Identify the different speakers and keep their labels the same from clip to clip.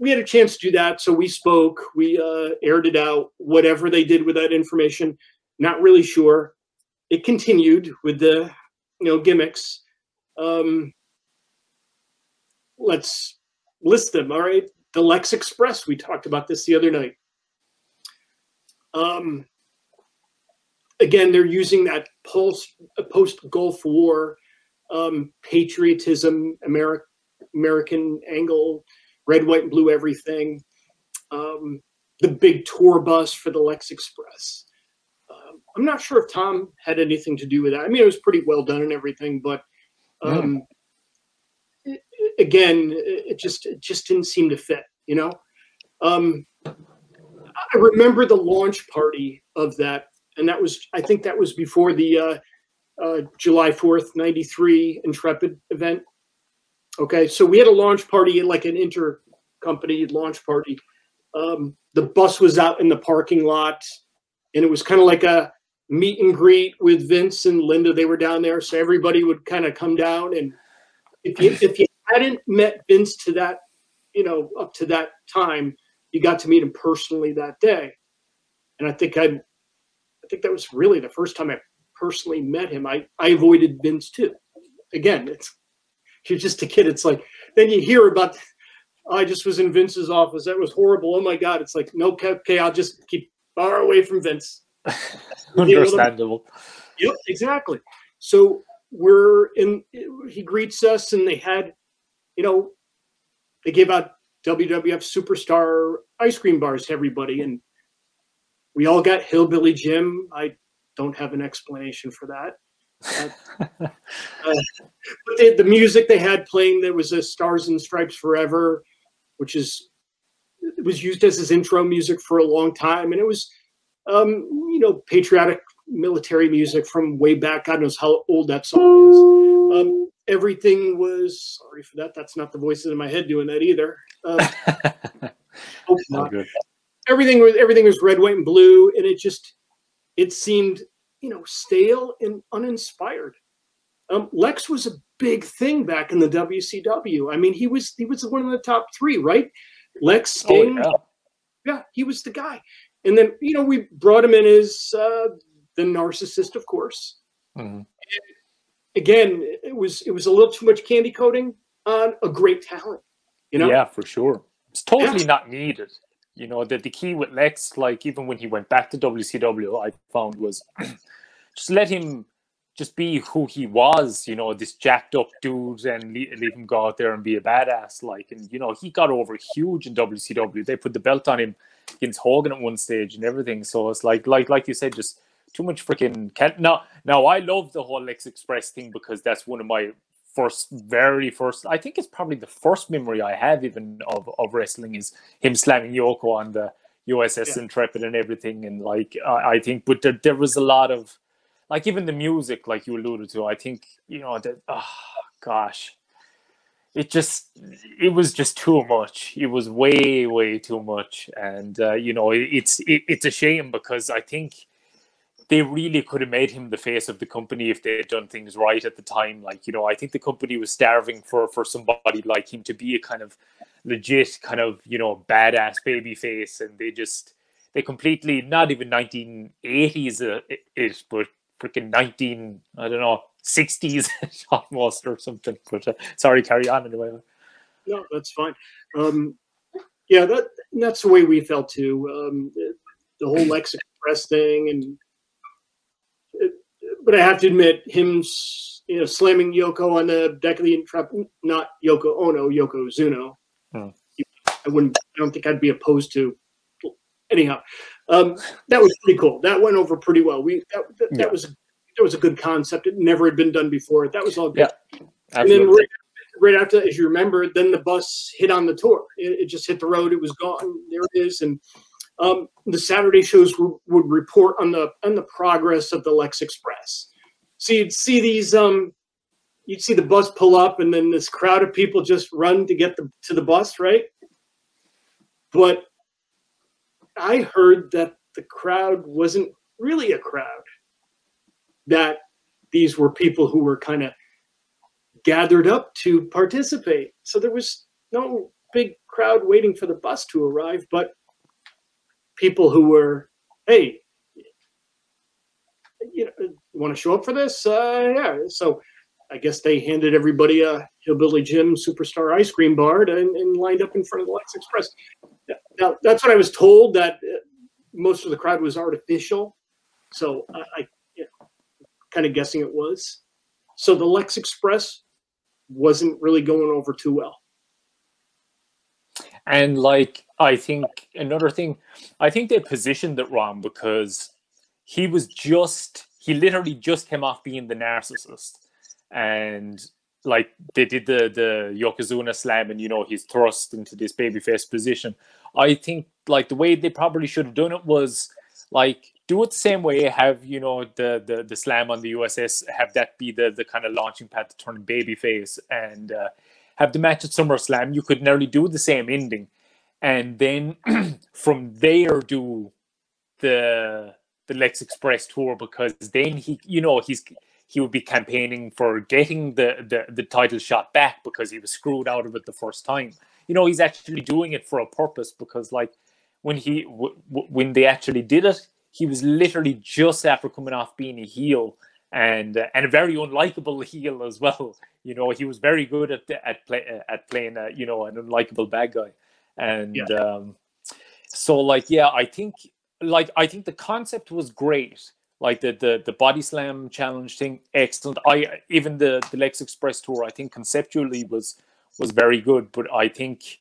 Speaker 1: we had a chance to do that. So we spoke, we aired it out, whatever they did with that information, not really sure. It continued with the, gimmicks. Let's list them. All right. The Lex Express. We talked about this the other night. Again, they're using that post-Gulf War patriotism, American angle, red, white, and blue, everything. The big tour bus for the Lex Express. I'm not sure if Tom had anything to do with that. I mean, it was pretty well done and everything, but it just didn't seem to fit, I remember the launch party of that, and I think that was before the July 4th, 93 Intrepid event. Okay, so we had a launch party, like an inter-company launch party. The bus was out in the parking lot, and it was kind of like a meet and greet with Vince and Linda. They were down there, so everybody would kind of come down. And if you hadn't met Vince to that, up to that time, you got to meet him personally that day. And I think that was really the first time I personally met him. I avoided Vince too. Again, you're just a kid. It's like, then you hear about, I just was in Vince's office. That was horrible. Oh my God. It's like, no, okay, I'll just keep far away from Vince.
Speaker 2: Understandable.
Speaker 1: Yep, exactly. So he greets us, and they had, they gave out WWF Superstar ice cream bars to everybody, and we all got Hillbilly Jim. I don't have an explanation for that. But the music they had playing, there was a Stars and Stripes Forever, which was used as his intro music for a long time, and it was patriotic military music from way back. God knows how old that song is. Everything was, sorry for that, that's not the voices in my head doing that either. Hope not. Everything was red, white, and blue, and it seemed stale and uninspired. Lex was a big thing back in the WCW. I mean, he was one of the top three, right? Lex, Sting, yeah, he was the guy. And then we brought him in as the narcissist, of course. Mm-hmm. Again, it was a little too much candy coating on a great talent.
Speaker 2: Yeah, for sure. It's totally not needed. The key with Lex, like even when he went back to WCW, I found was just let him just be who he was, this jacked up dude, and leave him go out there and be a badass. And he got over huge in WCW. They put the belt on him against Hogan at one stage and everything. So it's like you said, just too much freaking. Now I love the whole Lex Express thing because that's one of my very first. I think it's probably the first memory I have even of wrestling is him slamming Yoko on the USS Intrepid and everything. And I think, but there was a lot of. Like even the music, like you alluded to, I think, that, it was just too much. It was way, way too much. And, it's a shame because I think they really could have made him the face of the company if they had done things right at the time. I think the company was starving for somebody like him to be a kind of legit kind of, badass baby face. And they completely, not even 1980s but freaking 60s almost or something. But sorry, carry on anyway.
Speaker 1: No, that's fine. That's the way we felt too. The whole Lex Express thing, but I have to admit, him, slamming Yoko on the deck of the Intrepid, not Yoko Ono, Yokozuna. I don't think I'd be opposed to. Anyhow, that was pretty cool. That went over pretty well. That was a good concept. It never had been done before. That was all good. Yeah, and then right after, as you remember, then the bus hit on the tour. It just hit the road. It was gone. There it is. And the Saturday shows would report on the progress of the Lex Express. So you'd see these. You'd see the bus pull up, and then this crowd of people just run to get to the bus, right? But I heard that the crowd wasn't really a crowd, that these were people who were kind of gathered up to participate. So there was no big crowd waiting for the bus to arrive, but people who were, hey, you know, want to show up for this? Yeah. So I guess they handed everybody a Hillbilly Jim Superstar ice cream bar and lined up in front of the Lex Express. Now, that's what I was told, that most of the crowd was artificial. So I you know, kind of guessing it was. So the Lex Express wasn't really going over too well.
Speaker 2: And like, I think another thing, I think they positioned it wrong because he literally just came off being the narcissist. And like they did the Yokozuna slam and, you know, he's thrust into this babyface position. I think like the way they probably should have done it was like do it the same way, have, you know, the slam on the USS, have that be the kind of launching pad to turn babyface, and have the match at SummerSlam. You could nearly do the same ending. And then from there do the Lex Express tour, because then he, you know, he would be campaigning for getting the title shot back because he was screwed out of it the first time. You know, he's actually doing it for a purpose, because like when they actually did it, he was literally just after coming off being a heel, and a very unlikable heel as well. You know, he was very good at playing you know, an unlikable bad guy. And so like, yeah, I think the concept was great. Like the body slam challenge thing, excellent. Even the Lex Express tour, I think conceptually was very good, but I think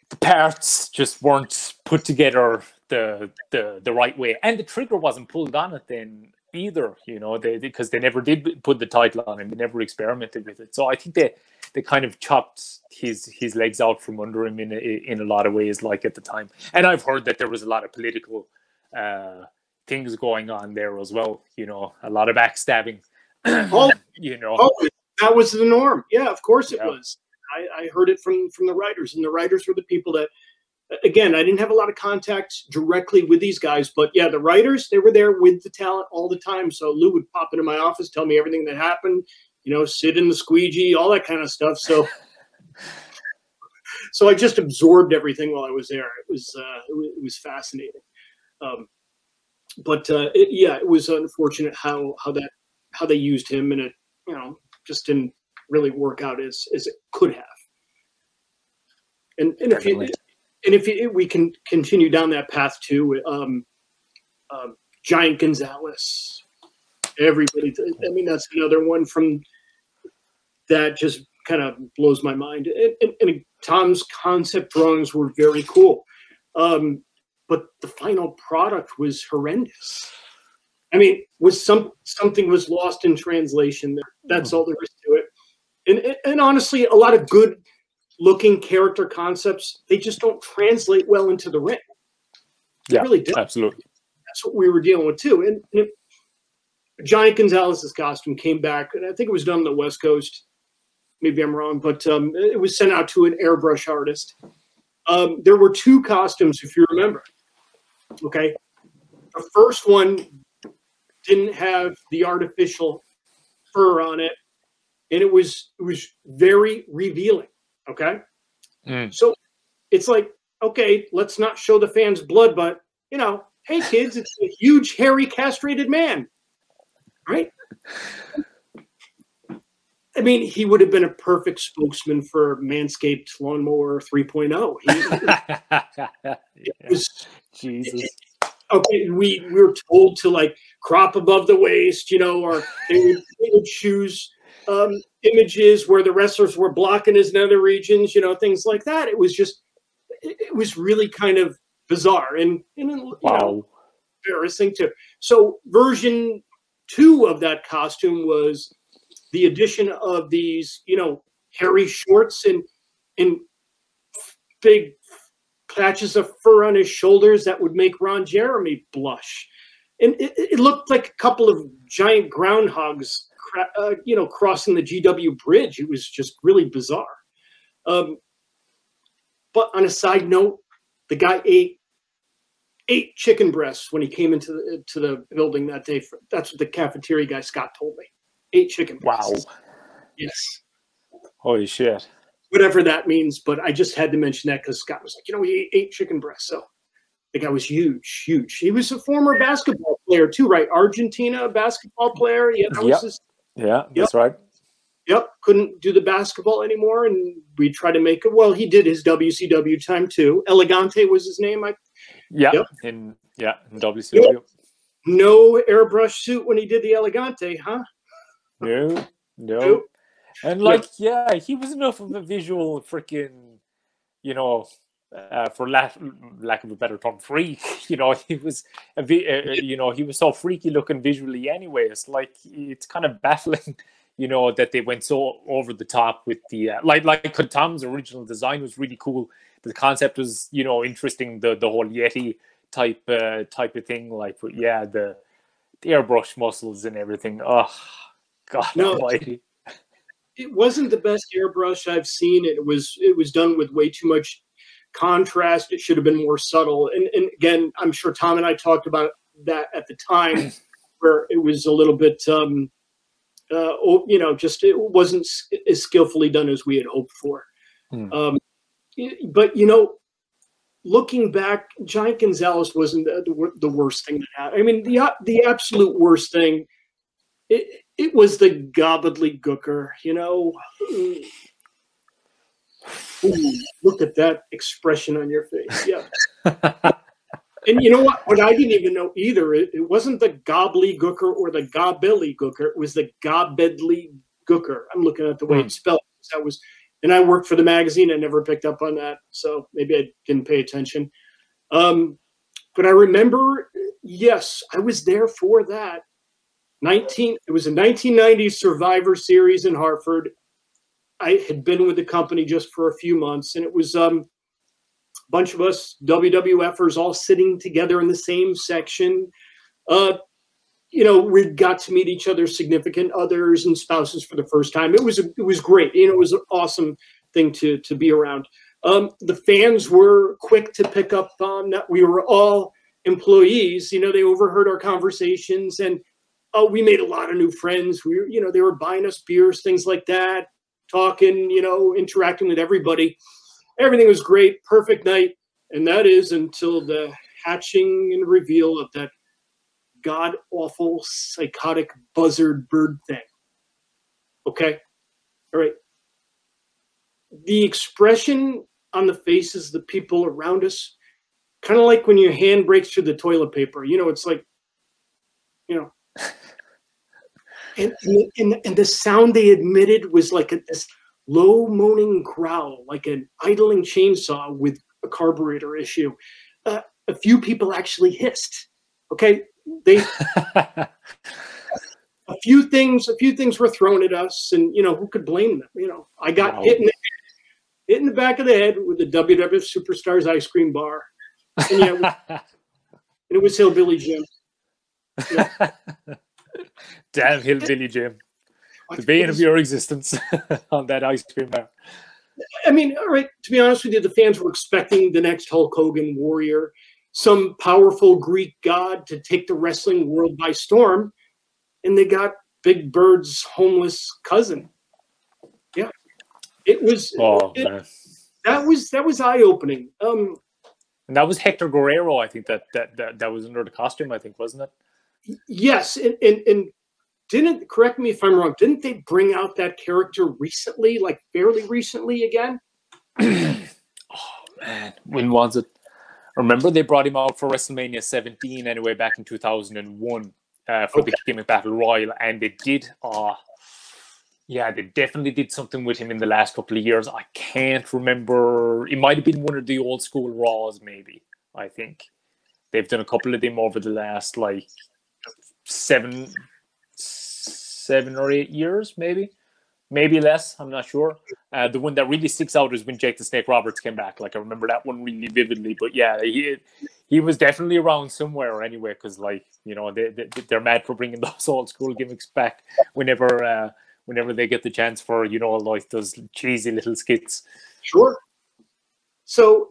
Speaker 2: the parts just weren't put together the right way, and the trigger wasn't pulled on it then either. You know, because they never did put the title on him, they never experimented with it. So I think they kind of chopped his legs out from under him in a lot of ways, like at the time. And I've heard that there was a lot of political things going on there as well. You know, a lot of backstabbing. You know,
Speaker 1: that was the norm. Yeah, of course it was. I heard it from the writers, and the writers were the people that, again, I didn't have a lot of contact directly with these guys, but yeah, the writers, they were there with the talent all the time. So Lou would pop into my office, tell me everything that happened, you know, sit in the squeegee, all that kind of stuff. So, so I just absorbed everything while I was there. It was fascinating. It was unfortunate how they used him, and it, you know, just didn't really work out as it could have. And if we can continue down that path too, Giant Gonzalez, everybody. I mean, that's another one from that just kind of blows my mind. And Tom's concept drawings were very cool, but the final product was horrendous. I mean, something was lost in translation there. That's all there is to it. And honestly, a lot of good looking character concepts, they just don't translate well into the ring. They really don't.
Speaker 2: Absolutely.
Speaker 1: That's what we were dealing with too. And Giant Gonzalez's costume came back, and I think it was done on the West Coast. Maybe I'm wrong, but it was sent out to an airbrush artist. There were two costumes, if you remember. Okay. The first one didn't have the artificial fur on it, and it was very revealing. Okay. So it's like, okay, let's not show the fans blood, but, you know, hey kids, it's a huge, hairy, castrated man, right? I mean, he would have been a perfect spokesman for Manscaped Lawnmower 3.0.
Speaker 2: Jesus.
Speaker 1: Okay, we were told to like crop above the waist, you know, or they would choose images where the wrestlers were blocking his nether regions, you know, things like that. It was really kind of bizarre and you know, embarrassing too. So version 2 of that costume was the addition of these, you know, hairy shorts and big patches of fur on his shoulders that would make Ron Jeremy blush. And it looked like a couple of giant groundhogs, you know, crossing the GW bridge. It was just really bizarre. But on a side note, the guy ate chicken breasts when he came into the building that day. That's what the cafeteria guy Scott told me. 8 chicken breasts.
Speaker 2: Wow.
Speaker 1: Yes.
Speaker 2: Holy shit.
Speaker 1: whatever that means. But I just had to mention that because Scott was like, you know, he ate chicken breast. So the guy was huge, huge. He was a former basketball player too, right? Argentina basketball player. Yeah, that was his.
Speaker 2: Yeah, that's right.
Speaker 1: Yep, couldn't do the basketball anymore, and we tried to make it. Well, he did his WCW time too. Elegante was his name.
Speaker 2: In WCW.
Speaker 1: Yep. No airbrush suit when he did the Elegante, huh?
Speaker 2: No. And like, he was enough of a visual freaking, you know, for lack of a better term, freak. You know, he was he was so freaky looking visually anyway. It's like, it's kind of baffling, you know, that they went so over the top with the like Tom's original design was really cool. The concept was, you know, interesting. The whole Yeti type of thing, like, but yeah, the airbrush muscles and everything. Oh God almighty.
Speaker 1: It wasn't the best airbrush I've seen. It was done with way too much contrast. It should have been more subtle. And again, I'm sure Tom and I talked about that at the time, where it was a little bit, you know, just it wasn't as skillfully done as we had hoped for. But you know, looking back, Giant Gonzales wasn't the worst thing that happened. I mean, the absolute worst thing. It was the Gobbledy Gooker, you know. Ooh, look at that expression on your face. Yeah. And you know what I didn't even know either, it wasn't the Gobbledy Gooker or the Gobbledy Gooker. It was the Gobbledy Gooker. I'm looking at the way it's spelled. That was, and I worked for the magazine. I never picked up on that, so maybe I didn't pay attention. But I remember, yes, I was there for that. It was a 1990 Survivor Series in Hartford. I had been with the company just for a few months, and it was a bunch of us WWFers all sitting together in the same section. You know, we got to meet each other's significant others and spouses for the first time. It was great. You know, it was an awesome thing to be around. The fans were quick to pick up on that we were all employees. You know, they overheard our conversations, and we made a lot of new friends. You know, they were buying us beers, things like that, talking, you know, interacting with everybody. Everything was great, perfect night. And that is until the hatching and reveal of that god-awful, psychotic buzzard bird thing. Okay? All right. The expression on the faces of the people around us, kind of like when your hand breaks through the toilet paper. You know, it's like, you know, and the sound they emitted was like this low moaning growl, like an idling chainsaw with a carburetor issue. A few people actually hissed. Okay, a few things were thrown at us, and you know, who could blame them? You know, I got hit in the back of the head with the WWF Superstars ice cream bar, and yeah, and it was Hillbilly Jim. Yeah.
Speaker 2: Damn Hillbilly Jim. The bane of your existence on that ice cream bar.
Speaker 1: I mean, all right, to be honest with you, the fans were expecting the next Hulk Hogan warrior, some powerful Greek god to take the wrestling world by storm, and they got Big Bird's homeless cousin. Yeah. It was that was eye-opening.
Speaker 2: And that was Hector Guerrero, I think that was under the costume, I think, wasn't it?
Speaker 1: Yes, and didn't, correct me if I'm wrong, didn't they bring out that character recently, like fairly recently again?
Speaker 2: Oh man, when was it? Remember they brought him out for WrestleMania 17 anyway, back in 2001 for the Gimmick Battle Royal, and they did, they definitely did something with him in the last couple of years. I can't remember. It might have been one of the old school Raws, maybe. I think they've done a couple of them over the last like 7 or 8 years, maybe less. I'm not sure. The one that really sticks out is when Jake the Snake Roberts came back. Like, I remember that one really vividly. But yeah, he was definitely around somewhere anyway, because like, you know, they're mad for bringing those old school gimmicks back whenever they get the chance for, you know, like those cheesy little skits.
Speaker 1: Sure. So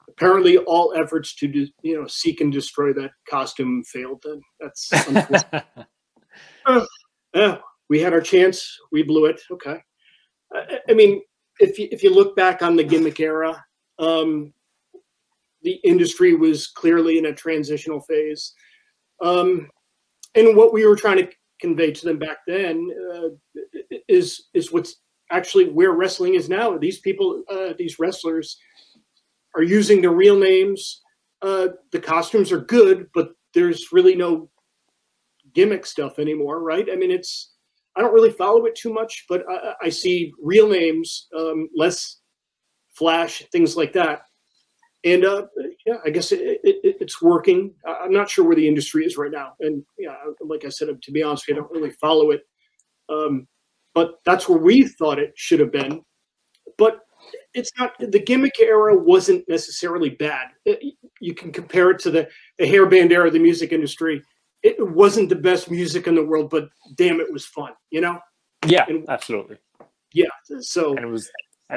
Speaker 1: apparently all efforts to, you know, seek and destroy that costume failed. Then that's unfortunate. We had our chance. We blew it. Okay. I mean, if you look back on the gimmick era, the industry was clearly in a transitional phase. And what we were trying to convey to them back then is what's actually where wrestling is now. These people, these wrestlers, are using their real names. The costumes are good, but there's really no gimmick stuff anymore, right? I mean, I don't really follow it too much, but I see real names, less flash, things like that. And yeah, I guess it's working. I'm not sure where the industry is right now. And yeah, like I said, to be honest with you, I don't really follow it. But that's where we thought it should have been. But it's not. The gimmick era wasn't necessarily bad. You can compare it to the hairband era of the music industry. It wasn't the best music in the world, but damn, it was fun, you know?
Speaker 2: Yeah, absolutely.
Speaker 1: Yeah. So
Speaker 2: and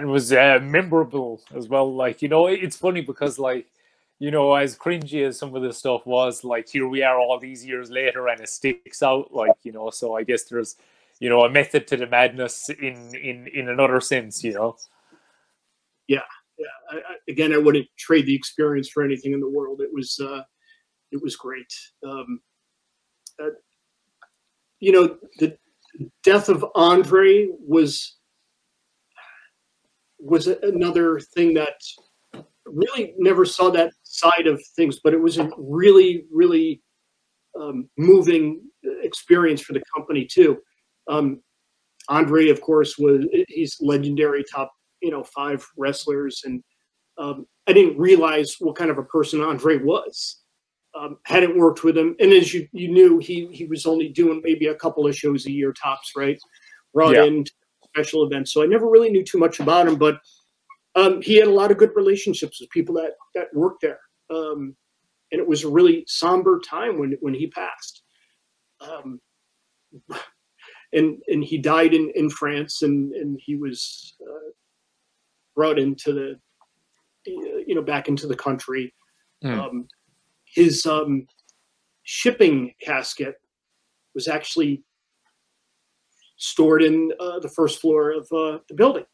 Speaker 2: it was memorable as well. Like, you know, it's funny because, like, you know, as cringy as some of this stuff was, like, here we are all these years later and it sticks out, like, you know. So I guess there's, you know, a method to the madness in another sense, you know.
Speaker 1: Yeah. Again, I wouldn't trade the experience for anything in the world. It was great. You know, the death of Andre was another thing that really never saw that side of things, but it was a really, really moving experience for the company too. Andre, of course, he's legendary, top 5 wrestlers, and I didn't realize what kind of a person Andre was. Hadn't worked with him, and as you knew, he was only doing maybe a couple of shows a year tops, right? Brought in special events, so I never really knew too much about him. But he had a lot of good relationships with people that worked there, and it was a really somber time when he passed. And he died in France, and he was brought into the back into the country. His shipping casket was actually stored in the first floor of the building.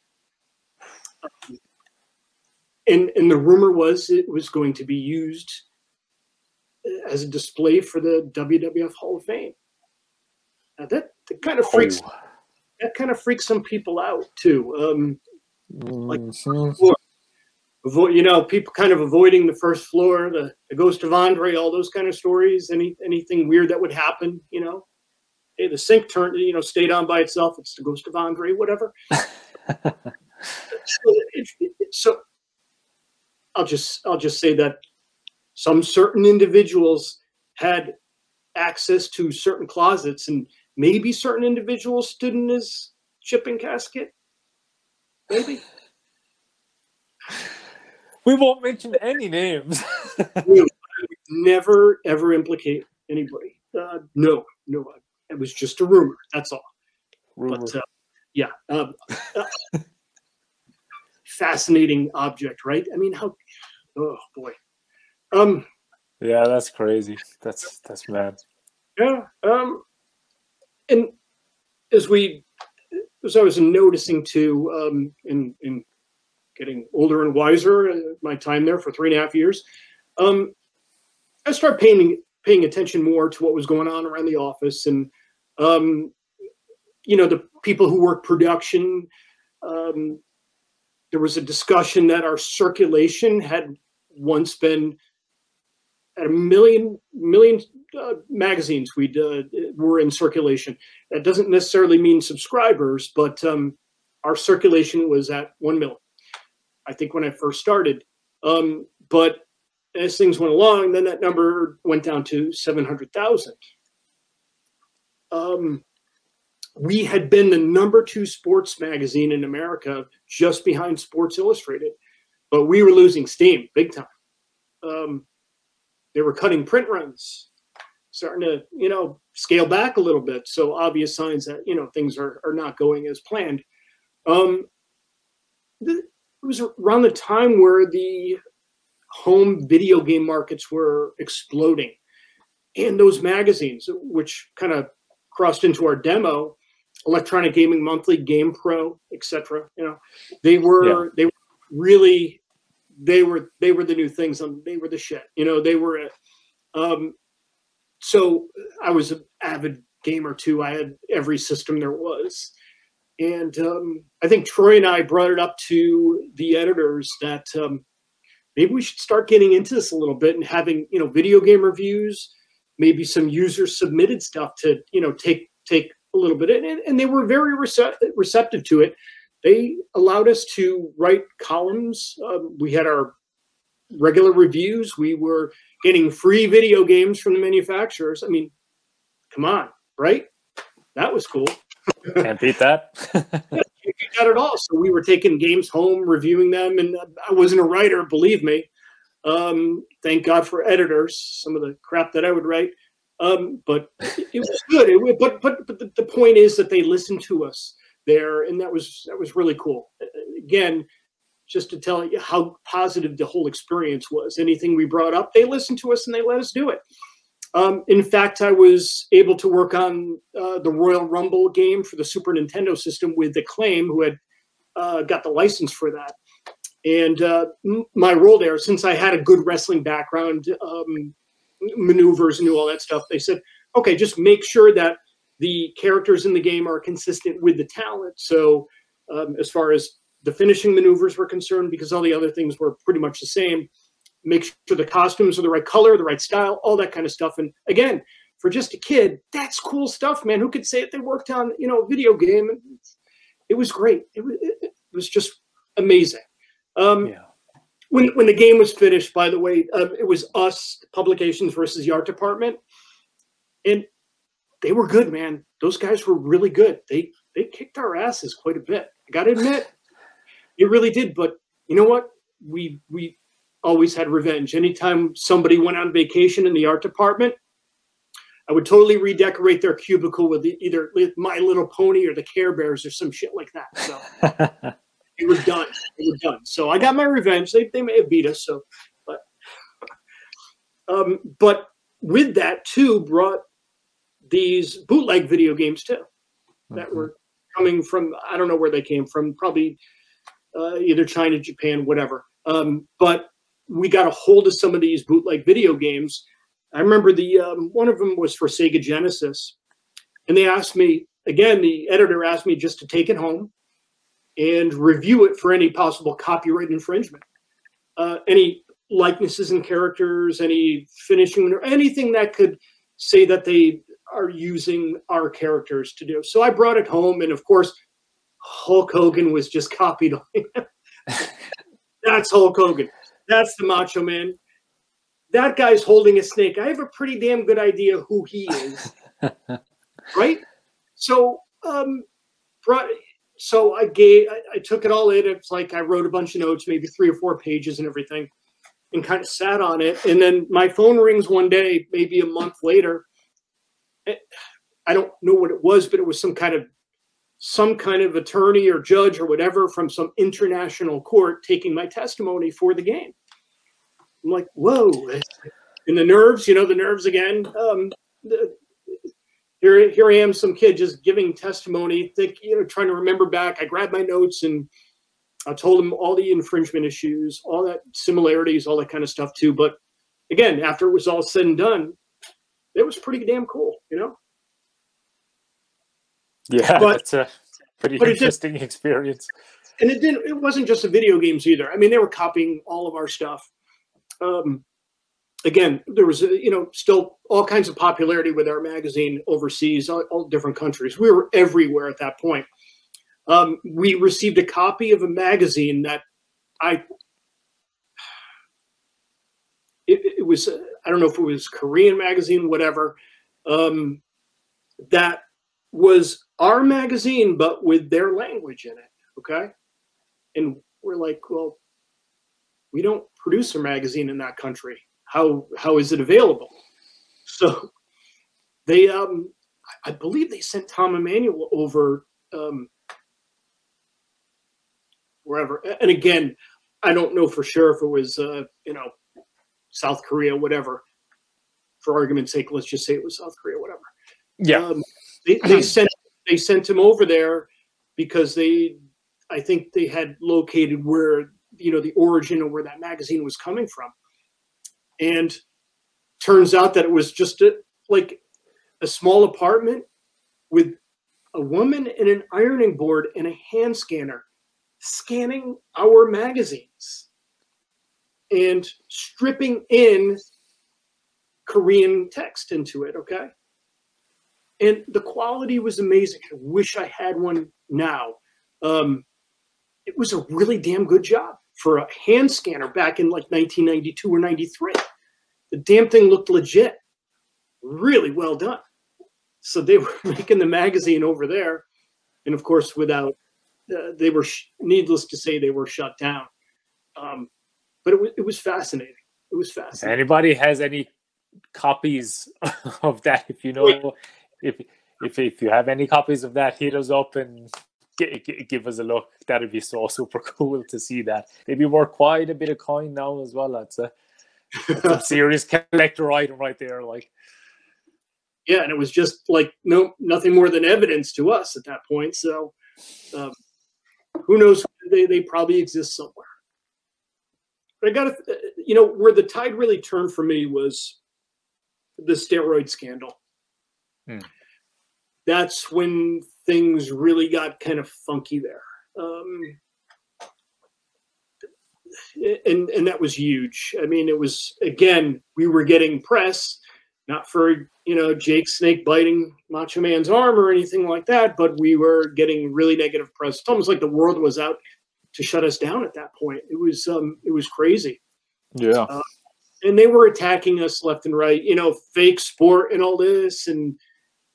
Speaker 1: And the rumor was it was going to be used as a display for the WWF Hall of Fame. Now that kind of freaks some people out too. People kind of avoiding the first floor, the ghost of Andre, all those kind of stories. Anything weird that would happen, hey, the sink turned, stayed on by itself. It's the ghost of Andre, whatever. So I'll just say that some certain individuals had access to certain closets, and maybe certain individuals stood in his shipping casket. Maybe.
Speaker 2: We won't mention any names.
Speaker 1: Never, ever implicate anybody. No. It was just a rumor. That's all. Rumor. But, fascinating object, right? I mean, oh, boy.
Speaker 2: Yeah, that's crazy. That's mad.
Speaker 1: Yeah. And as I was noticing too, in getting older and wiser, my time there for 3.5 years, I started paying attention more to what was going on around the office, and the people who work production. There was a discussion that our circulation had once been at 1 million magazines were in circulation. That doesn't necessarily mean subscribers, but our circulation was at 1 million. I think when I first started, but as things went along, then that number went down to 700,000. We had been the #2 sports magazine in America, just behind Sports Illustrated, but we were losing steam big time. They were cutting print runs, starting to, scale back a little bit. So obvious signs that, things are not going as planned. It was around the time where the home video game markets were exploding, and those magazines, which kind of crossed into our demo, Electronic Gaming Monthly, Game Pro, etc. You know, they were really they were the new things. They were the shit. You know, they were. So I was an avid gamer too. I had every system there was, and I think Troy and I brought it up to the editors that maybe we should start getting into this a little bit and having, you know, video game reviews, maybe some user submitted stuff to, you know, take a little bit, and they were very receptive to it. They allowed us to write columns. We had our regular reviews. We were getting free video games from the manufacturers. I mean, come on, right? That was cool.
Speaker 2: Can't beat that.
Speaker 1: Yeah, can't beat that at all. So we were taking games home, reviewing them, and I wasn't a writer, believe me. Thank God for editors. Some of the crap that I would write. But it was good. But the point is that they listened to us there, and that was really cool. Again, just to tell you how positive the whole experience was. Anything we brought up, they listened to us and they let us do it. In fact, I was able to work on the Royal Rumble game for the Super Nintendo system with Acclaim, who had got the license for that. And my role there, since I had a good wrestling background, maneuvers, knew all that stuff, they said, okay, just make sure that the characters in the game are consistent with the talent. So as far as the finishing maneuvers were concerned, because all the other things were pretty much the same, make sure the costumes are the right color, the right style, all that kind of stuff. And again, for just a kid, that's cool stuff, man. Who could say it? They worked on, you know, a video game. It was great. It was just amazing.
Speaker 2: Yeah.
Speaker 1: When the game was finished, by the way, it was us, Publications versus the art department, and they were good, man. Those guys were really good. They kicked our asses quite a bit. I got to admit, it really did. But you know what? We always had revenge. Anytime somebody went on vacation in the art department, I would totally redecorate their cubicle with either My Little Pony or the Care Bears or some shit like that. So it was done. It was done. So I got my revenge. They may have beat us. So, but with that too brought these bootleg video games too that were coming from, I don't know where they came from, probably either China, Japan, whatever. But we got a hold of some of these bootleg video games. I remember one of them was for Sega Genesis, and they asked me, again, the editor asked me just to take it home and review it for any possible copyright infringement, any likenesses and characters, any finishing, or anything that could say that they are using our characters to do. So I brought it home, and of course, Hulk Hogan was just copied on it. That's Hulk Hogan. That's the Macho Man. That guy's holding a snake. I have a pretty damn good idea who he is. Right? So I took it all in. It's like I wrote a bunch of notes, maybe 3 or 4 pages and everything, and kind of sat on it. And then my phone rings one day, maybe a month later. I don't know what it was, but it was some kind of attorney or judge or whatever from some international court taking my testimony for the game. I'm like, whoa. And the nerves, the nerves again. Here I am, some kid just giving testimony, trying to remember back. I grabbed my notes and I told him all the infringement issues, all that similarities, all that kind of stuff too. But again, after it was all said and done, it was pretty damn cool,
Speaker 2: Yeah, that's a pretty interesting experience.
Speaker 1: And it wasn't just the video games either. I mean, they were copying all of our stuff. Again, there was, still all kinds of popularity with our magazine overseas, all different countries. We were everywhere at that point. We received a copy of a magazine that it was, I don't know if it was Korean magazine, whatever, that was our magazine, but with their language in it. Okay. And we're like, well, we don't produce a magazine in that country. How is it available? So they, I believe they sent Tom Emanuel over wherever. And again, I don't know for sure if it was, South Korea, whatever. For argument's sake, let's just say it was South Korea, whatever.
Speaker 2: Yeah.
Speaker 1: They sent they sent him over there because I think they had located where, the origin of where that magazine was coming from. And turns out that it was just a small apartment with a woman and an ironing board and a hand scanner scanning our magazines and stripping in Korean text into it, okay? And the quality was amazing. I wish I had one now. It was a really damn good job for a hand scanner back in like 1992 or 93. The damn thing looked legit. Really well done. So they were making the magazine over there. And of course, without, they were, needless to say, they were shut down. But it was fascinating. It was fascinating.
Speaker 2: If anybody has any copies of that, if you know, if you have any copies of that, hit us up and give us a look. That'd be so super cool to see that. They'd be worth quite a bit of coin now as well. That's a serious collector item right there. Like,
Speaker 1: yeah, and it was just like nothing more than evidence to us at that point. So who knows? They probably exist somewhere. But I got to, where the tide really turned for me was the steroid scandal. That's when things really got kind of funky there. And that was huge. I mean, it was, again, we were getting press, not for, Jake Snake biting Macho Man's arm or anything like that, but we were getting really negative press. It's almost like the world was out to shut us down at that point. It was crazy.
Speaker 2: Yeah.
Speaker 1: And they were attacking us left and right, fake sport and all this, and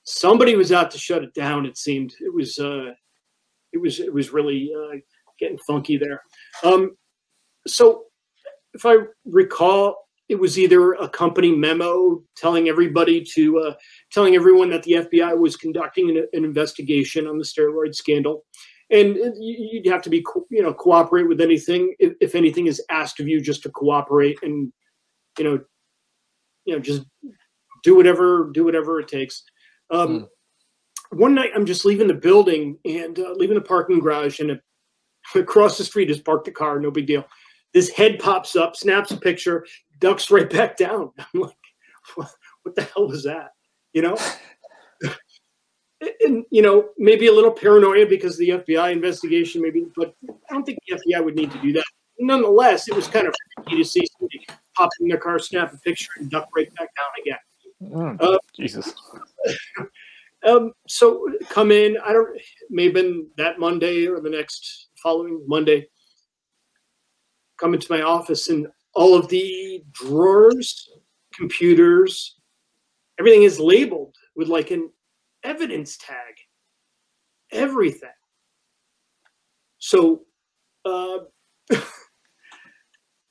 Speaker 1: somebody was out to shut it down. It seemed it was really getting funky there. So if I recall, it was either a company memo telling everyone that the FBI was conducting an investigation on the steroid scandal, and you'd have to be, cooperate with anything if anything is asked of you, just to cooperate and, just do whatever it takes. One night I'm just leaving the building and leaving the parking garage, and across the street is parked a car, no big deal. This head pops up, snaps a picture, ducks right back down. I'm like, what the hell was that? And, maybe a little paranoia because of the FBI investigation, maybe, but I don't think the FBI would need to do that. Nonetheless, it was kind of freaky to see somebody pop in their car, snap a picture, and duck right back down again.
Speaker 2: Jesus.
Speaker 1: So come in, may have been that Monday or the next following Monday, come into my office, and all of the drawers, computers, everything is labeled with like an evidence tag, everything. So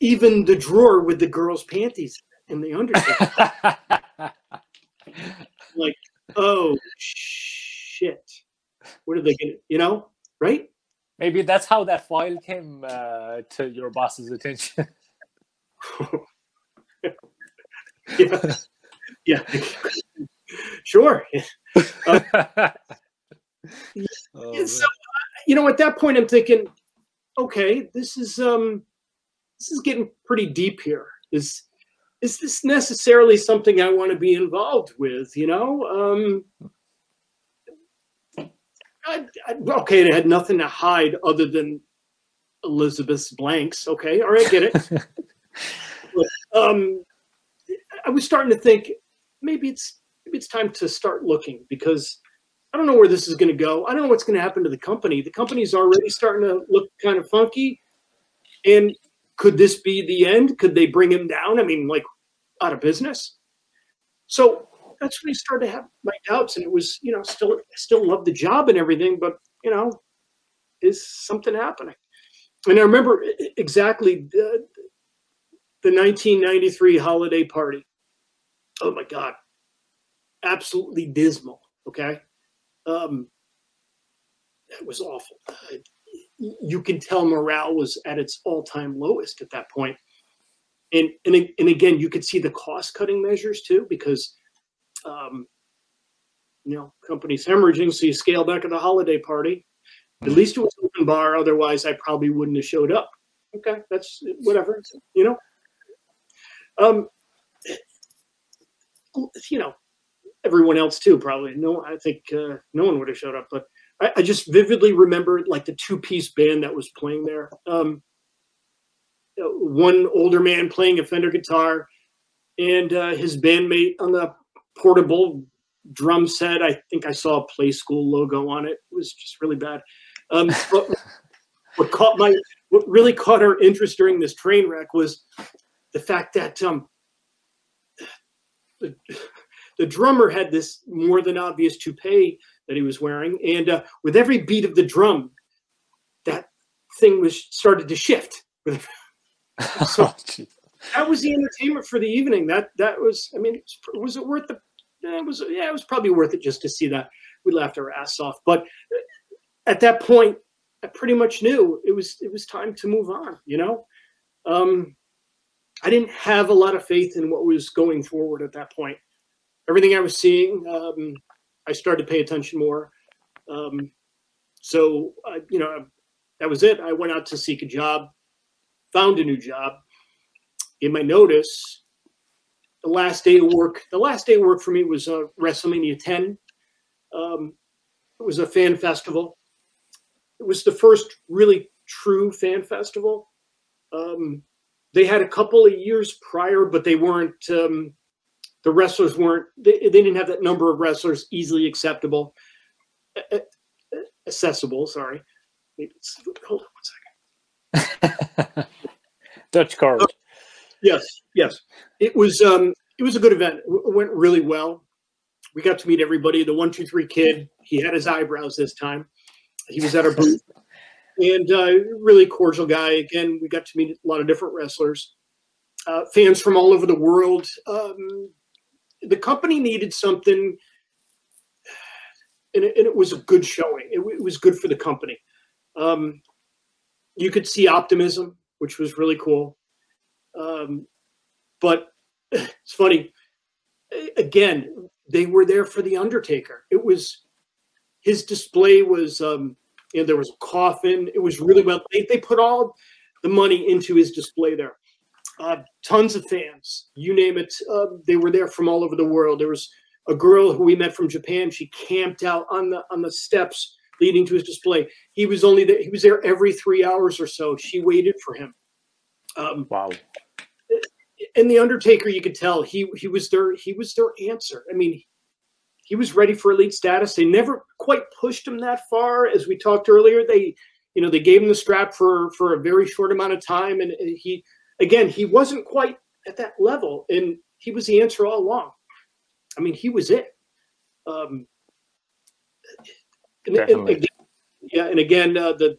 Speaker 1: even the drawer with the girl's panties and the Undertaker. Like, oh shit, what are they gonna, right?
Speaker 2: Maybe that's how that file came to your boss's attention.
Speaker 1: Yeah, sure. So at that point I'm thinking, okay, this is getting pretty deep here. Is this necessarily something I want to be involved with? Okay, it had nothing to hide other than Elizabeth's blanks. Okay, all right, get it. But, I was starting to think maybe it's time to start looking, because I don't know where this is going to go. I don't know what's going to happen to the company. The company's already starting to look kind of funky, and could this be the end? Could they bring him down? I mean, like, out of business? So that's when I started to have my doubts, and it was, still love the job and everything, but, is something happening? And I remember exactly the 1993 holiday party. Oh my God. Absolutely dismal. Okay. That was awful. You can tell morale was at its all-time lowest at that point. And again, you could see the cost-cutting measures too, because company's hemorrhaging, so you scale back at the holiday party. At least it was open bar. Otherwise, I probably wouldn't have showed up. Okay, that's whatever. Everyone else too, probably. No, I think no one would have showed up. But I just vividly remember like the two-piece band that was playing there. One older man playing a Fender guitar, and his bandmate on the portable drum set. I think I saw a Play School logo on it. It was just really bad. But what really caught our interest during this train wreck was the fact that the drummer had this more than obvious toupee that he was wearing, and with every beat of the drum, that thing started to shift. So that was the entertainment for the evening. That was, I mean, was it worth the? It was probably worth it just to see that. We laughed our ass off, but at that point, I pretty much knew it was time to move on. I didn't have a lot of faith in what was going forward at that point. Everything I was seeing, I started to pay attention more. So that was it. I went out to seek a job, found a new job, gave my notice. The last day of work for me was WrestleMania 10. It was a fan festival. It was the first really true fan festival. They had a couple of years prior, but they weren't. The wrestlers weren't. They didn't have that number of wrestlers easily accessible. Sorry. Hold on 1 second.
Speaker 2: Dutch card.
Speaker 1: Yes. It was a good event. It went really well. We got to meet everybody. The 1, 2, 3 kid. He had his eyebrows this time. He was at our booth, and really cordial guy. Again, we got to meet a lot of different wrestlers, fans from all over the world. The company needed something, and it was a good showing. It was good for the company. You could see optimism, which was really cool. But it's funny. Again, they were there for the Undertaker. His display was, there was a coffin. It was really well. They put all the money into his display there. Tons of fans, you name it. They were there from all over the world. There was a girl who we met from Japan. She camped out on the steps leading to his display. He was there every 3 hours or so. She waited for him.
Speaker 2: Wow.
Speaker 1: And the Undertaker, you could tell he was their answer. I mean, he was ready for elite status. They never quite pushed him that far, as we talked earlier. They gave him the strap for a very short amount of time, and he wasn't quite at that level, and he was the answer all along. I mean, he was it. And again, the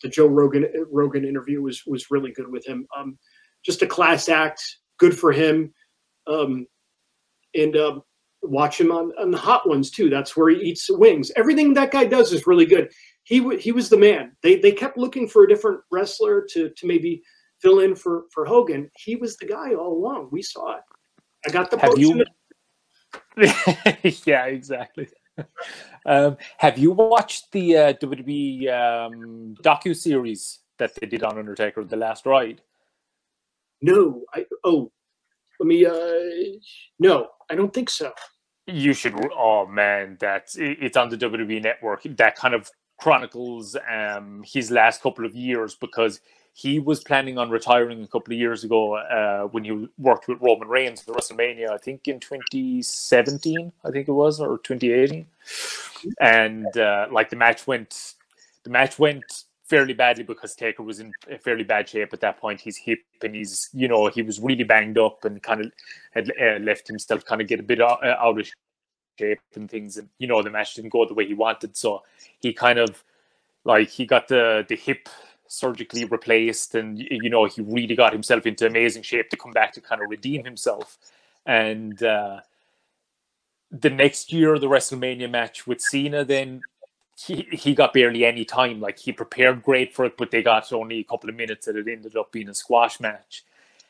Speaker 1: Joe Rogan interview was really good with him. Just a class act, good for him. And watch him on the Hot Ones too. That's where he eats wings. Everything that guy does is really good. He was the man. They kept looking for a different wrestler to maybe fill in for Hogan. He was the guy all along. We saw it. I got the potion.
Speaker 2: Yeah, exactly. Have you watched the WWE docu-series that they did on Undertaker, The Last Ride?
Speaker 1: No. No, I don't think so.
Speaker 2: You should. Oh man, it's on the WWE Network. That kind of chronicles his last couple of years, because he was planning on retiring a couple of years ago when he worked with Roman Reigns at WrestleMania, I think in 2017, I think it was, or 2018. And the match went fairly badly because Taker was in a fairly bad shape at that point. His hip, and he was really banged up and kind of had left himself kind of get a bit out of shape and things. And, the match didn't go the way he wanted. So he kind of he got the hip surgically replaced, and, he really got himself into amazing shape to come back to kind of redeem himself. And the next year, the WrestleMania match with Cena, then he got barely any time. He prepared great for it, but they got only a couple of minutes, and it ended up being a squash match.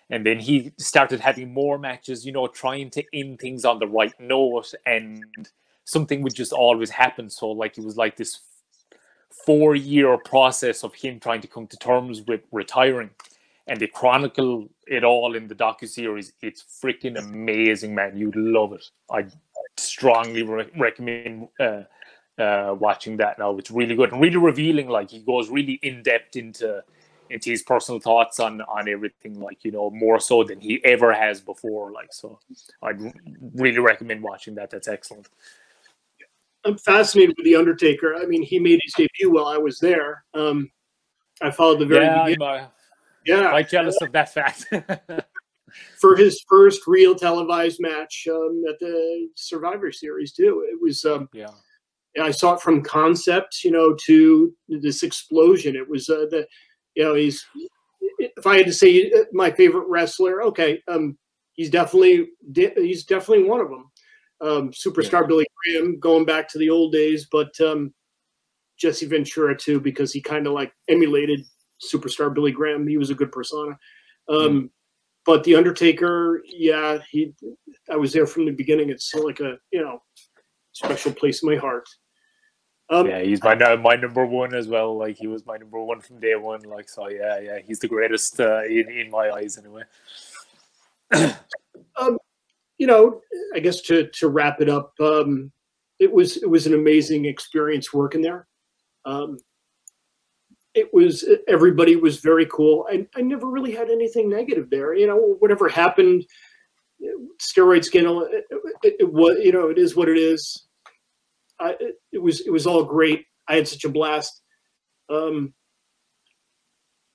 Speaker 2: And then he started having more matches, trying to end things on the right note. And something would just always happen. So like it was like this 4-year process of him trying to come to terms with retiring, and they chronicle it all in the docuseries. It's freaking amazing, man. You'd love it. I strongly recommend watching that now. It's really good and really revealing. Like he goes really in depth into his personal thoughts on everything, like, you know, more so than he ever has before. Like, so I'd really recommend watching that. That's excellent.
Speaker 1: I'm fascinated with the Undertaker. I mean, he made his debut while I was there. I followed the very beginning.
Speaker 2: I'm quite jealous of that fact.
Speaker 1: For his first real televised match at the Survivor Series too. It was I saw it from concept, you know, to this explosion. It was he's, if I had to say my favorite wrestler, okay, he's definitely one of them. Superstar Billy Graham, going back to the old days, but Jesse Ventura too, because he kind of like emulated Superstar Billy Graham. He was a good persona. But the Undertaker, I was there from the beginning. It's like a, you know, special place in my heart.
Speaker 2: He's my number one as well. Like he was my number one from day one. Like, so he's the greatest in my eyes anyway.
Speaker 1: You know, I guess to wrap it up, it was an amazing experience working there. Everybody was very cool. I never really had anything negative there. You know, whatever happened, Steroid Scandal, it was, you know, it is what it is. It was all great. I had such a blast.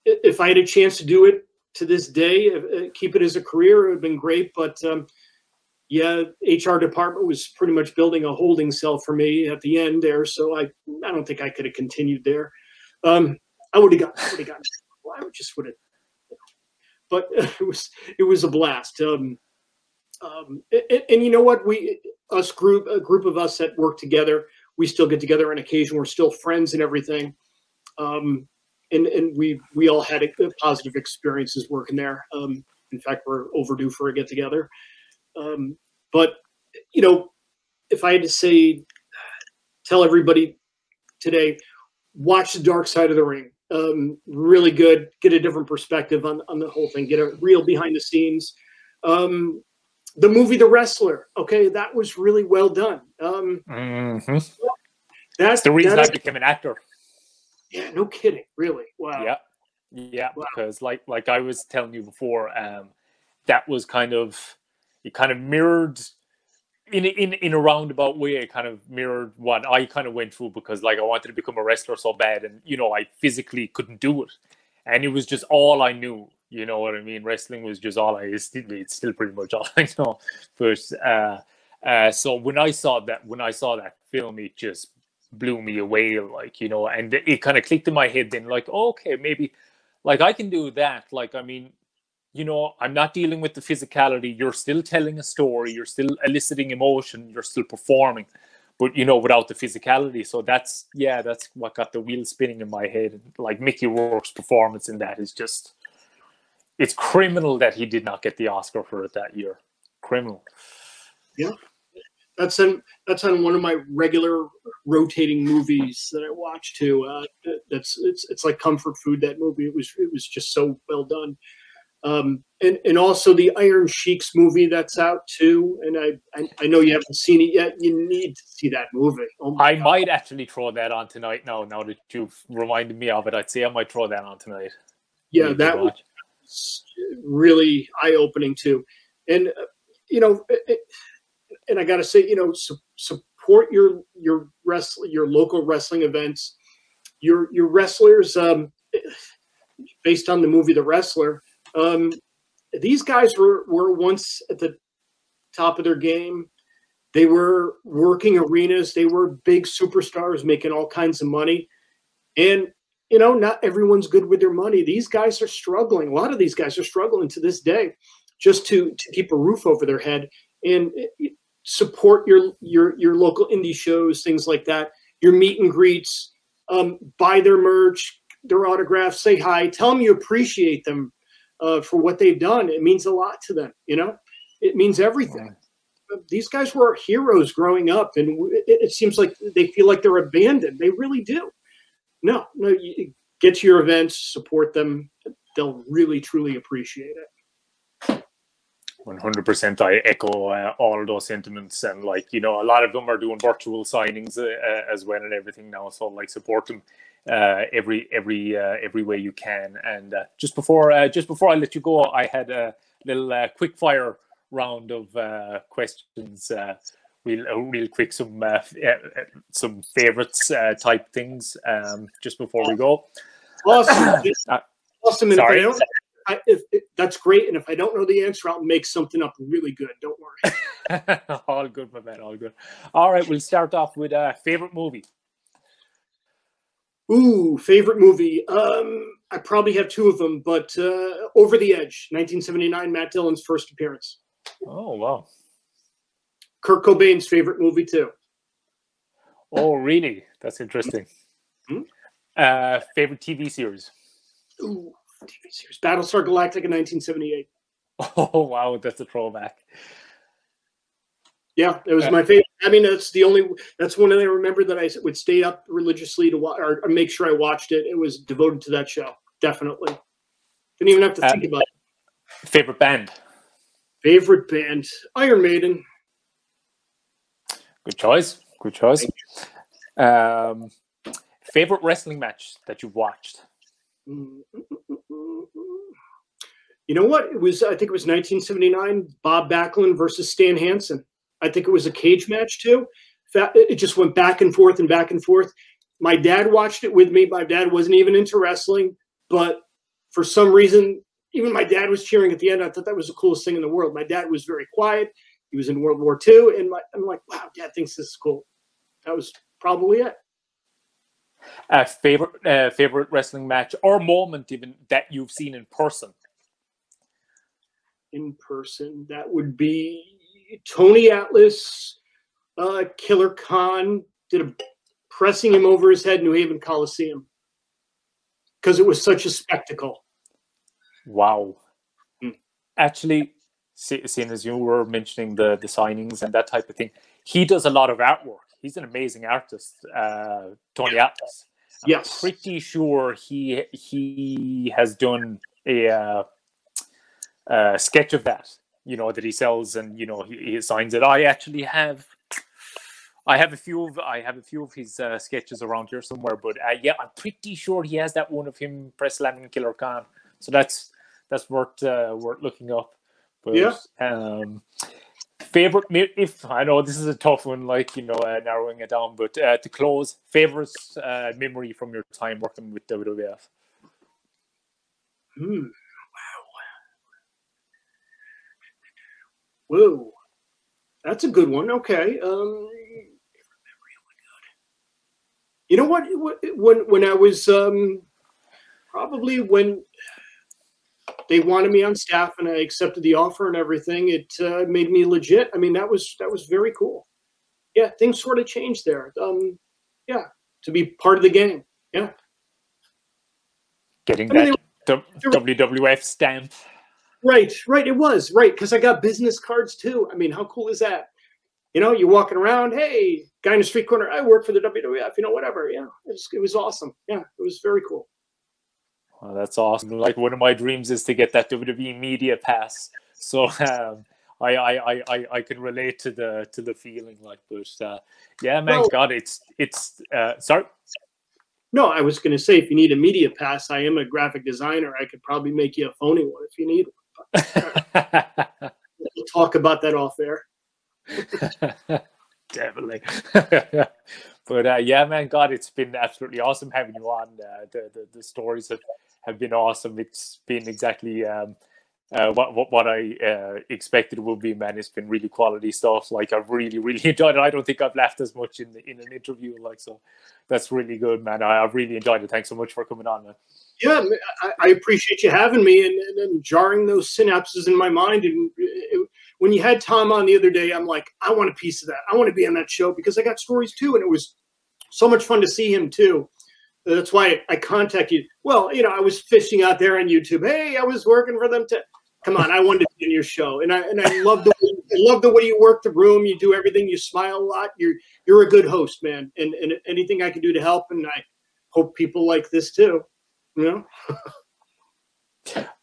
Speaker 1: If I had a chance to do it to this day, keep it as a career, it would have been great. But HR department was pretty much building a holding cell for me at the end there. So I don't think I could have continued there. I would have gotten. Well, I just would have. But it was a blast. And you know what? A group of us that work together, we still get together on occasion. We're still friends and everything. And we all had positive experiences working there. In fact, we're overdue for a get together. But you know, if I had to tell everybody today, watch The Dark Side of the Ring. Really good. Get a different perspective on the whole thing. Get a real behind the scenes. The movie The Wrestler. Okay, that was really well done.
Speaker 2: That's the reason I became an actor.
Speaker 1: Yeah, no kidding. Really. Wow.
Speaker 2: Yeah. Wow. Because like I was telling you before, that was it kind of mirrored in a roundabout way. It kind of mirrored what I kind of went through, because like I wanted to become a wrestler so bad, and you know I physically couldn't do it, and it was just all I knew. You know what I mean? Wrestling was just all it's still pretty much all I know. But so when I saw that film, it just blew me away. Like, you know, and it kind of clicked in my head. Then like, okay, maybe like I can do that. Like, I mean, you know, I'm not dealing with the physicality. You're still telling a story. You're still eliciting emotion. You're still performing, but, you know, without the physicality. So that's what got the wheel spinning in my head. And like Mickey Rourke's performance in that is just, it's criminal that he did not get the Oscar for it that year. Criminal.
Speaker 1: Yeah. That's on one of my regular rotating movies that I watch too. It's like comfort food, that movie. It was just so well done. And also the Iron Sheik's movie that's out too. And I know you haven't seen it yet. You need to see that movie. Oh
Speaker 2: I God. Might actually throw that on tonight. Now that you've reminded me of it, I'd say I might throw that on tonight.
Speaker 1: Yeah, that was really eye-opening too. And you know, and I got to say, you know, support your local wrestling events, your wrestlers. Based on the movie The Wrestler. These guys were once at the top of their game. They were working arenas. They were big superstars making all kinds of money. And, you know, not everyone's good with their money. These guys are struggling. A lot of these guys are struggling to this day just to keep a roof over their head. And support your local indie shows, things like that, your meet and greets, buy their merch, their autographs, say hi, tell them you appreciate them for what they've done. It means a lot to them, you know? It means everything. these guys were heroes growing up, and it seems like they feel like they're abandoned. They really do. No, you get to your events, support them. They'll really, truly appreciate it.
Speaker 2: 100%. I echo all of those sentiments, and like, you know, a lot of them are doing virtual signings as well and everything now. So like, support them every way you can. And just before I let you go, I had a little quick fire round of questions. Real quick, some favorites type things just before we go.
Speaker 1: Awesome. Awesome. And
Speaker 2: sorry.
Speaker 1: if that's great. And if I don't know the answer, I'll make something up really good. Don't worry.
Speaker 2: All good, my man. All good. All right. We'll start off with favorite movie.
Speaker 1: Ooh, favorite movie. I probably have two of them, but Over the Edge, 1979, Matt Dillon's first appearance.
Speaker 2: Oh, wow.
Speaker 1: Kurt Cobain's favorite movie too.
Speaker 2: Oh, really? That's interesting. Favorite TV series.
Speaker 1: Ooh, TV series. Battlestar Galactica, 1978.
Speaker 2: Oh, wow, that's a throwback.
Speaker 1: Yeah, it was my favorite. I mean, that's one that I remember that I would stay up religiously to watch or make sure I watched it. It was devoted to that show. Definitely. Didn't even have to think about it.
Speaker 2: Favorite band.
Speaker 1: Favorite band. Iron Maiden.
Speaker 2: Good choice. Good choice. Favorite wrestling match that you've watched.
Speaker 1: You know what? I think it was 1979, Bob Backlund versus Stan Hansen. I think it was a cage match too. It just went back and forth and back and forth. My dad watched it with me. My dad wasn't even into wrestling, but for some reason, even my dad was cheering at the end. I thought that was the coolest thing in the world. My dad was very quiet. He was in World War II, and I'm like, wow, Dad thinks this is cool. That was probably it.
Speaker 2: Favorite wrestling match or moment even that you've seen in person?
Speaker 1: In person, that would be Tony Atlas, Killer Khan pressing him over his head, New Haven Coliseum, because it was such a spectacle.
Speaker 2: Wow. Actually, seeing as you were mentioning the signings and that type of thing, he does a lot of artwork. He's an amazing artist, Tony Atlas.
Speaker 1: Yes.
Speaker 2: I'm pretty sure he has done a sketch of that, you know, that he sells, and you know he signs it. I have a few of his sketches around here somewhere, but yeah, I'm pretty sure he has that one of him press slamming Killer Khan. So that's worth looking up. But,
Speaker 1: yeah.
Speaker 2: Favorite, if I know this is a tough one, like, you know, narrowing it down, but to close, favorite memory from your time working with WWF.
Speaker 1: Wow. Whoa, that's a good one. Okay. You know what? When I was probably when they wanted me on staff and I accepted the offer and everything, it made me legit. I mean, that was very cool. Yeah, things sort of changed there. Yeah, to be part of the game. Yeah.
Speaker 2: Getting that WWF stamp.
Speaker 1: Right. It was right because I got business cards too. I mean, how cool is that? You know, you're walking around. Hey, guy in the street corner. I work for the WWF. You know, whatever. Yeah, it was awesome. Yeah, it was very cool.
Speaker 2: Well, that's awesome. Like, one of my dreams is to get that WWE media pass. So I can relate to the feeling, like, but yeah, man, well, God, it's sorry.
Speaker 1: No, I was going to say, if you need a media pass, I am a graphic designer. I could probably make you a phony one if you need one. We'll talk about that off air.
Speaker 2: Definitely. But yeah, man, God, it's been absolutely awesome having you on. The stories have been awesome. It's been exactly what I expected it would be, man. It's been really quality stuff. Like, I've really enjoyed it. I don't think I've laughed as much in an interview, like, so that's really good, man. I've really enjoyed it. Thanks so much for coming on, man.
Speaker 1: Yeah, I appreciate you having me and jarring those synapses in my mind. And when you had Tom on the other day, I'm like, I want a piece of that. I want to be on that show because I got stories too, and it was so much fun to see him too. That's why I contacted you. Well, you know, I was fishing out there on YouTube. Hey, I was working for them. Come on, I wanted to be in your show, and I love the way you work the room. You do everything. You smile a lot. You're a good host, man. And anything I can do to help, and I hope people like this too. You know.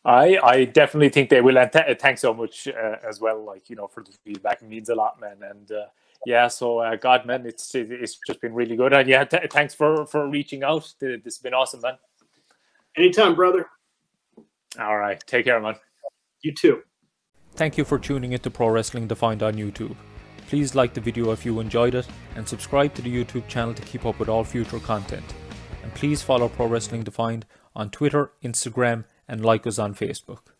Speaker 2: I definitely think they will, and thanks so much as well. Like, you know, for the feedback, it means a lot, man. And yeah, so God, man, it's just been really good. And yeah, thanks for reaching out. This has been awesome, man.
Speaker 1: Anytime, brother.
Speaker 2: All right, take care, man.
Speaker 1: You too.
Speaker 2: Thank you for tuning into Pro Wrestling Defined on YouTube. Please like the video if you enjoyed it, and subscribe to the YouTube channel to keep up with all future content. And please follow Pro Wrestling Defined on Twitter, Instagram, and like us on Facebook.